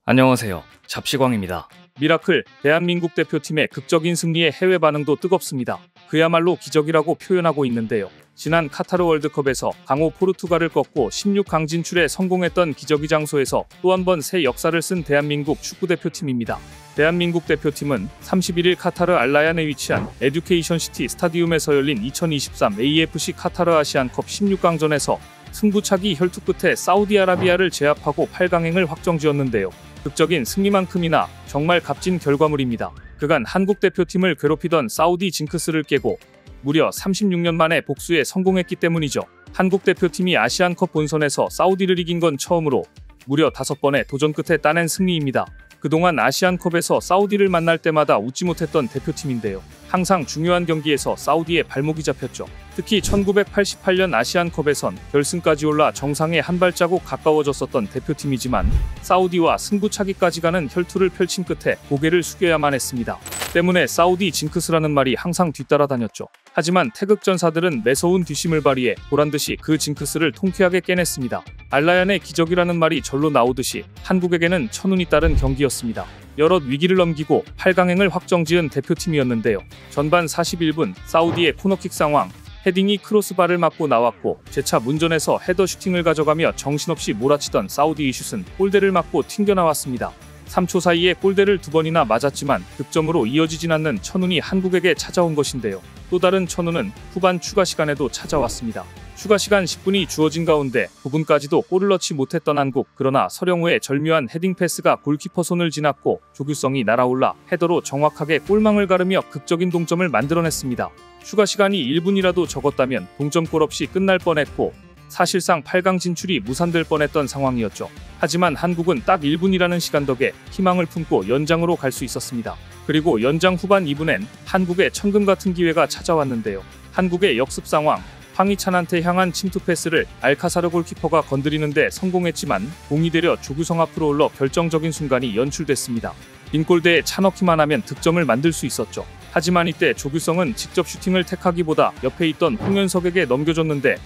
안녕하세요. 잡시광입니다. 미라클, 대한민국 대표팀의 극적인 승리에 해외 반응도 뜨겁습니다. 그야말로 기적이라고 표현하고 있는데요. 지난 카타르 월드컵에서 강호 포르투갈을 꺾고 16강 진출에 성공했던 기적의 장소에서 또 한 번 새 역사를 쓴 대한민국 축구대표팀입니다. 대한민국 대표팀은 31일 카타르 알라얀에 위치한 에듀케이션 시티 스타디움에서 열린 2023 AFC 카타르 아시안컵 16강전에서 승부차기 혈투 끝에 사우디아라비아를 제압하고 8강행을 확정지었는데요. 극적인 승리만큼이나 정말 값진 결과물입니다. 그간 한국 대표팀을 괴롭히던 사우디 징크스를 깨고 무려 36년 만에 복수에 성공했기 때문이죠. 한국 대표팀이 아시안컵 본선에서 사우디를 이긴 건 처음으로 무려 5번의 도전 끝에 따낸 승리입니다. 그동안 아시안컵에서 사우디를 만날 때마다 웃지 못했던 대표팀인데요. 항상 중요한 경기에서 사우디의 발목이 잡혔죠. 특히 1988년 아시안컵에선 결승까지 올라 정상에 한 발자국 가까워졌었던 대표팀이지만 사우디와 승부차기까지 가는 혈투를 펼친 끝에 고개를 숙여야만 했습니다. 때문에 사우디 징크스라는 말이 항상 뒤따라다녔죠. 하지만 태극전사들은 매서운 뒷심을 발휘해 보란듯이 그 징크스를 통쾌하게 깨냈습니다. 알라얀의 기적이라는 말이 절로 나오듯이 한국에게는 천운이 따른 경기였습니다. 여럿 위기를 넘기고 8강행을 확정지은 대표팀이었는데요. 전반 41분 사우디의 코너킥 상황, 헤딩이 크로스바를 맞고 나왔고 재차 문전에서 헤더 슈팅을 가져가며 정신없이 몰아치던 사우디의 슛은 골대를 맞고 튕겨나왔습니다. 3초 사이에 골대를 2번이나 맞았지만 득점으로 이어지진 않는 천운이 한국에게 찾아온 것인데요. 또 다른 천운은 후반 추가 시간에도 찾아왔습니다. 추가 시간 10분이 주어진 가운데 9분까지도 골을 넣지 못했던 한국. 그러나 서령우의 절묘한 헤딩 패스가 골키퍼 손을 지났고 조규성이 날아올라 헤더로 정확하게 골망을 가르며 극적인 동점을 만들어냈습니다. 추가 시간이 1분이라도 적었다면 동점골 없이 끝날 뻔했고 사실상 8강 진출이 무산될 뻔했던 상황이었죠. 하지만 한국은 딱 1분이라는 시간 덕에 희망을 품고 연장으로 갈 수 있었습니다. 그리고 연장 후반 2분엔 한국의 천금 같은 기회가 찾아왔는데요. 한국의 역습 상황, 황희찬한테 향한 침투 패스를 알카사르 골키퍼가 건드리는데 성공했지만 공이 되려 조규성 앞으로 흘러 결정적인 순간이 연출됐습니다. 빈골대에 차 넣기만 하면 득점을 만들 수 있었죠. 하지만 이때 조규성은 직접 슈팅을 택하기보다 옆에 있던 홍현석에게 넘겨줬는데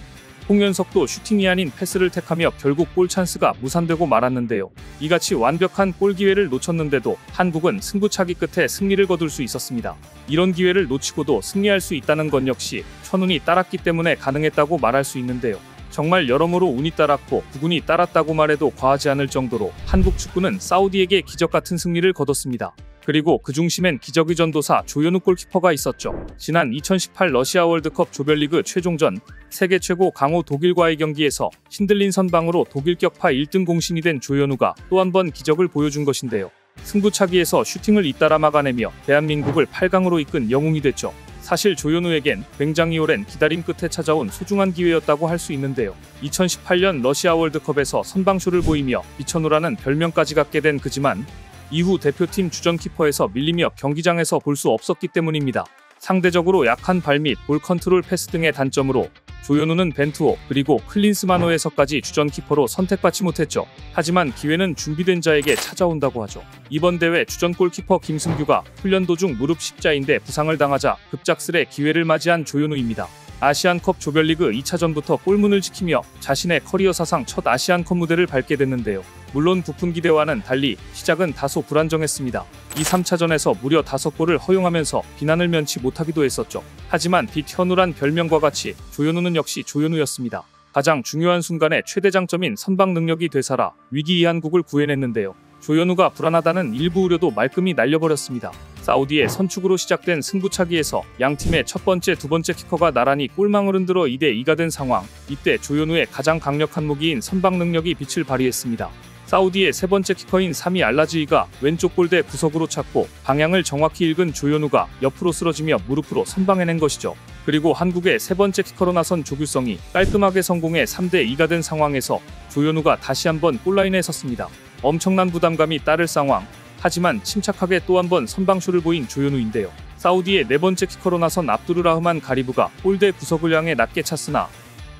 홍현석도 슈팅이 아닌 패스를 택하며 결국 골 찬스가 무산되고 말았는데요. 이같이 완벽한 골 기회를 놓쳤는데도 한국은 승부차기 끝에 승리를 거둘 수 있었습니다. 이런 기회를 놓치고도 승리할 수 있다는 건 역시 천운이 따랐기 때문에 가능했다고 말할 수 있는데요. 정말 여러모로 운이 따랐고 부군이 따랐다고 말해도 과하지 않을 정도로 한국 축구는 사우디에게 기적같은 승리를 거뒀습니다. 그리고 그 중심엔 기적의 전도사 조현우 골키퍼가 있었죠. 지난 2018 러시아 월드컵 조별리그 최종전 세계 최고 강호 독일과의 경기에서 신들린 선방으로 독일 격파 1등 공신이 된 조현우가 또 한 번 기적을 보여준 것인데요. 승부차기에서 슈팅을 잇따라 막아내며 대한민국을 8강으로 이끈 영웅이 됐죠. 사실 조현우에겐 굉장히 오랜 기다림 끝에 찾아온 소중한 기회였다고 할 수 있는데요. 2018년 러시아 월드컵에서 선방쇼를 보이며 비천우라는 별명까지 갖게 된 그지만 이후 대표팀 주전 키퍼에서 밀리며 경기장에서 볼 수 없었기 때문입니다. 상대적으로 약한 발 및 볼 컨트롤 패스 등의 단점으로 조현우는 벤투호 그리고 클린스만호에서까지 주전 키퍼로 선택받지 못했죠. 하지만 기회는 준비된 자에게 찾아온다고 하죠. 이번 대회 주전 골키퍼 김승규가 훈련 도중 무릎 십자인대 부상을 당하자 급작스레 기회를 맞이한 조현우입니다. 아시안컵 조별리그 2차전부터 골문을 지키며 자신의 커리어 사상 첫 아시안컵 무대를 밟게 됐는데요. 물론 부푼 기대와는 달리 시작은 다소 불안정했습니다. 2, 3차전에서 무려 5골을 허용하면서 비난을 면치 못하기도 했었죠. 하지만 빛현우란 별명과 같이 조현우는 역시 조현우였습니다. 가장 중요한 순간에 최대 장점인 선방 능력이 되살아 위기 한국을 구해냈는데요. 조현우가 불안하다는 일부 우려도 말끔히 날려버렸습니다. 사우디의 선축으로 시작된 승부차기에서 양팀의 첫 번째, 두 번째 키커가 나란히 골망을 흔들어 2대2가 된 상황. 이때 조현우의 가장 강력한 무기인 선방 능력이 빛을 발휘했습니다. 사우디의 세 번째 키커인 사미 알라지이가 왼쪽 골대 구석으로 찾고 방향을 정확히 읽은 조현우가 옆으로 쓰러지며 무릎으로 선방해낸 것이죠. 그리고 한국의 세 번째 키커로 나선 조규성이 깔끔하게 성공해 3대2가 된 상황에서 조현우가 다시 한번 골라인에 섰습니다. 엄청난 부담감이 따를 상황. 하지만 침착하게 또 한 번 선방쇼를 보인 조현우인데요. 사우디의 네 번째 키커로 나선 압두르라흐만 가리브가 골대 구석을 향해 낮게 찼으나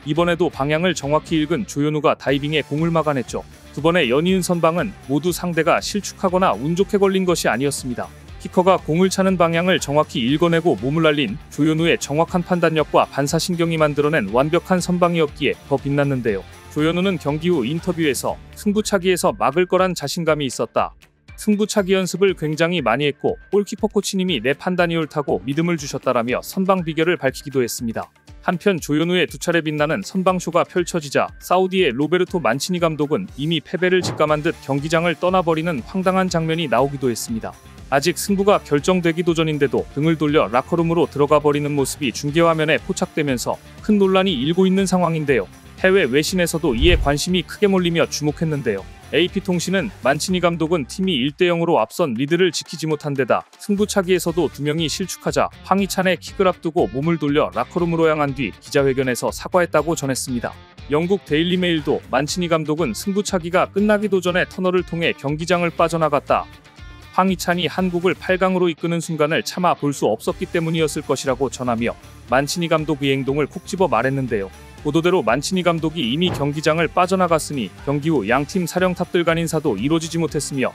이번에도 방향을 정확히 읽은 조현우가 다이빙에 공을 막아냈죠. 두 번의 연이은 선방은 모두 상대가 실축하거나 운 좋게 걸린 것이 아니었습니다. 키커가 공을 차는 방향을 정확히 읽어내고 몸을 날린 조현우의 정확한 판단력과 반사신경이 만들어낸 완벽한 선방이었기에 더 빛났는데요. 조현우는 경기 후 인터뷰에서 승부차기에서 막을 거란 자신감이 있었다. 승부차기 연습을 굉장히 많이 했고 골키퍼 코치님이 내 판단이 옳다고 믿음을 주셨다라며 선방 비결을 밝히기도 했습니다. 한편 조현우의 두 차례 빛나는 선방쇼가 펼쳐지자 사우디의 로베르토 만치니 감독은 이미 패배를 직감한 듯 경기장을 떠나버리는 황당한 장면이 나오기도 했습니다. 아직 승부가 결정되기도 전인데도 등을 돌려 라커룸으로 들어가 버리는 모습이 중계화면에 포착되면서 큰 논란이 일고 있는 상황인데요. 해외 외신에서도 이에 관심이 크게 몰리며 주목했는데요. AP통신은 만치니 감독은 팀이 1대0으로 앞선 리드를 지키지 못한 데다 승부차기에서도 두 명이 실축하자 황희찬의 킥을 앞두고 몸을 돌려 라커룸으로 향한 뒤 기자회견에서 사과했다고 전했습니다. 영국 데일리메일도 만치니 감독은 승부차기가 끝나기도 전에 터널을 통해 경기장을 빠져나갔다. 황희찬이 한국을 8강으로 이끄는 순간을 참아 볼 수 없었기 때문이었을 것이라고 전하며 만치니 감독의 행동을 콕 집어 말했는데요. 보도대로 만치니 감독이 이미 경기장을 빠져나갔으니 경기 후 양팀 사령탑들 간 인사도 이루어지지 못했으며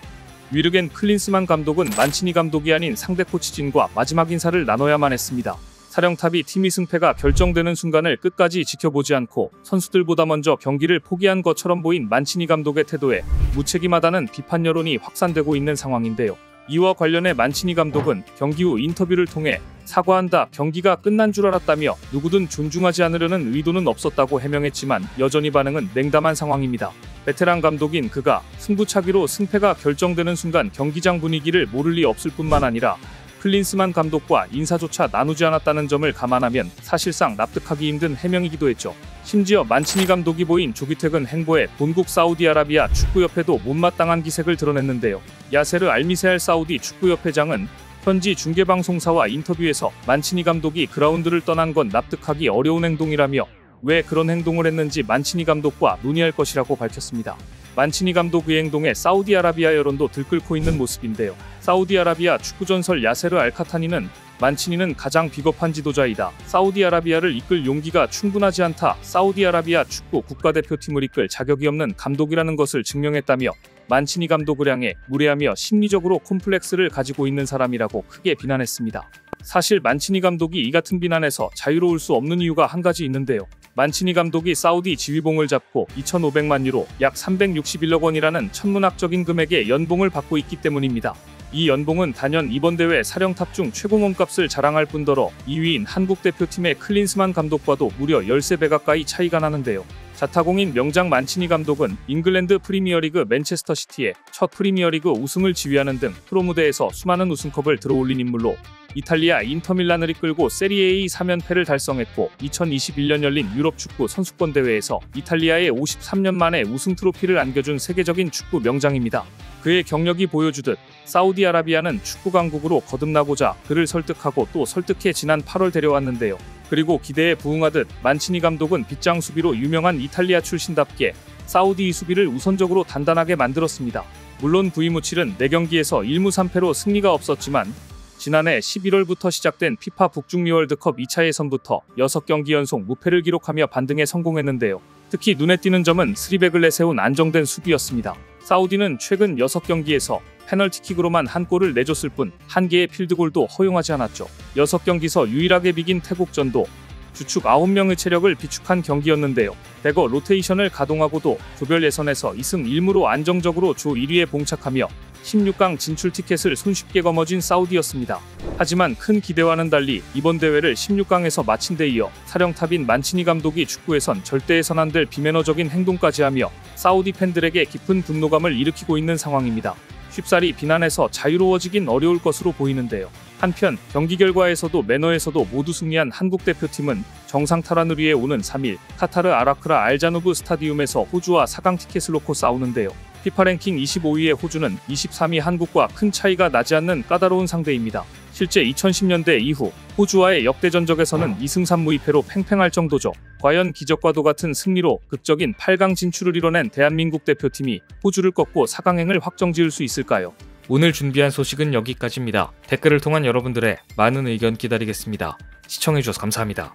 위르겐 클린스만 감독은 만치니 감독이 아닌 상대 코치진과 마지막 인사를 나눠야만 했습니다. 사령탑이 팀의 승패가 결정되는 순간을 끝까지 지켜보지 않고 선수들보다 먼저 경기를 포기한 것처럼 보인 만치니 감독의 태도에 무책임하다는 비판 여론이 확산되고 있는 상황인데요. 이와 관련해 만치니 감독은 경기 후 인터뷰를 통해 사과한다, 경기가 끝난 줄 알았다며 누구든 존중하지 않으려는 의도는 없었다고 해명했지만 여전히 반응은 냉담한 상황입니다. 베테랑 감독인 그가 승부차기로 승패가 결정되는 순간 경기장 분위기를 모를 리 없을 뿐만 아니라 클린스만 감독과 인사조차 나누지 않았다는 점을 감안하면 사실상 납득하기 힘든 해명이기도 했죠. 심지어 만치니 감독이 보인 조기퇴근 행보에 본국 사우디아라비아 축구협회도 못마땅한 기색을 드러냈는데요. 야세르 알미세알 사우디 축구협회장은 현지 중계방송사와 인터뷰에서 만치니 감독이 그라운드를 떠난 건 납득하기 어려운 행동이라며 왜 그런 행동을 했는지 만치니 감독과 논의할 것이라고 밝혔습니다. 만치니 감독의 행동에 사우디아라비아 여론도 들끓고 있는 모습인데요. 사우디아라비아 축구전설 야세르 알카타니는 만치니는 가장 비겁한 지도자이다. 사우디아라비아를 이끌 용기가 충분하지 않다. 사우디아라비아 축구 국가대표팀을 이끌 자격이 없는 감독이라는 것을 증명했다며 만치니 감독을 향해 무례하며 심리적으로 콤플렉스를 가지고 있는 사람이라고 크게 비난했습니다. 사실 만치니 감독이 이 같은 비난에서 자유로울 수 없는 이유가 한 가지 있는데요. 만치니 감독이 사우디 지휘봉을 잡고 2,500만 유로 약 361억 원이라는 천문학적인 금액의 연봉을 받고 있기 때문입니다. 이 연봉은 단연 이번 대회 사령탑 중 최고 몸값을 자랑할 뿐더러 2위인 한국 대표팀의 클린스만 감독과도 무려 13배 가까이 차이가 나는데요. 자타공인 명장 만치니 감독은 잉글랜드 프리미어리그 맨체스터 시티의 첫 프리미어리그 우승을 지휘하는 등 프로 무대에서 수많은 우승컵을 들어올린 인물로 이탈리아 인터밀란을 이끌고 세리에A 3연패를 달성했고 2021년 열린 유럽 축구 선수권 대회에서 이탈리아에 53년 만에 우승 트로피를 안겨준 세계적인 축구 명장입니다. 그의 경력이 보여주듯 사우디아라비아는 축구 강국으로 거듭나고자 그를 설득하고 또 설득해 지난 8월 데려왔는데요. 그리고 기대에 부응하듯 만치니 감독은 빗장 수비로 유명한 이탈리아 출신답게 사우디 수비를 우선적으로 단단하게 만들었습니다. 물론 V무7은 4경기에서 1무 3패로 승리가 없었지만 지난해 11월부터 시작된 피파 북중미 월드컵 2차 예선부터 6경기 연속 무패를 기록하며 반등에 성공했는데요. 특히 눈에 띄는 점은 스리백을 내세운 안정된 수비였습니다. 사우디는 최근 6경기에서 페널티킥으로만 한 골을 내줬을 뿐 한 개의 필드골도 허용하지 않았죠. 6경기서 유일하게 비긴 태국전도 주축 9명의 체력을 비축한 경기였는데요. 대거 로테이션을 가동하고도 조별 예선에서 2승 1무로 안정적으로 조 1위에 봉착하며 16강 진출 티켓을 손쉽게 거머쥔 사우디였습니다. 하지만 큰 기대와는 달리 이번 대회를 16강에서 마친 데 이어 사령탑인 만치니 감독이 축구에선 절대 해선 안 될 비매너적인 행동까지 하며 사우디 팬들에게 깊은 분노감을 일으키고 있는 상황입니다. 쉽사리 비난에서 자유로워지긴 어려울 것으로 보이는데요. 한편 경기 결과에서도 매너에서도 모두 승리한 한국 대표팀은 정상 탈환을 위해 오는 3일 카타르 아라크라 알자누브 스타디움에서 호주와 4강 티켓을 놓고 싸우는데요. 피파 랭킹 25위의 호주는 23위 한국과 큰 차이가 나지 않는 까다로운 상대입니다. 실제 2010년대 이후 호주와의 역대 전적에서는 2승 3무 2패로 팽팽할 정도죠. 과연 기적과도 같은 승리로 극적인 8강 진출을 이뤄낸 대한민국 대표팀이 호주를 꺾고 4강행을 확정지을 수 있을까요? 오늘 준비한 소식은 여기까지입니다. 댓글을 통한 여러분들의 많은 의견 기다리겠습니다. 시청해주셔서 감사합니다.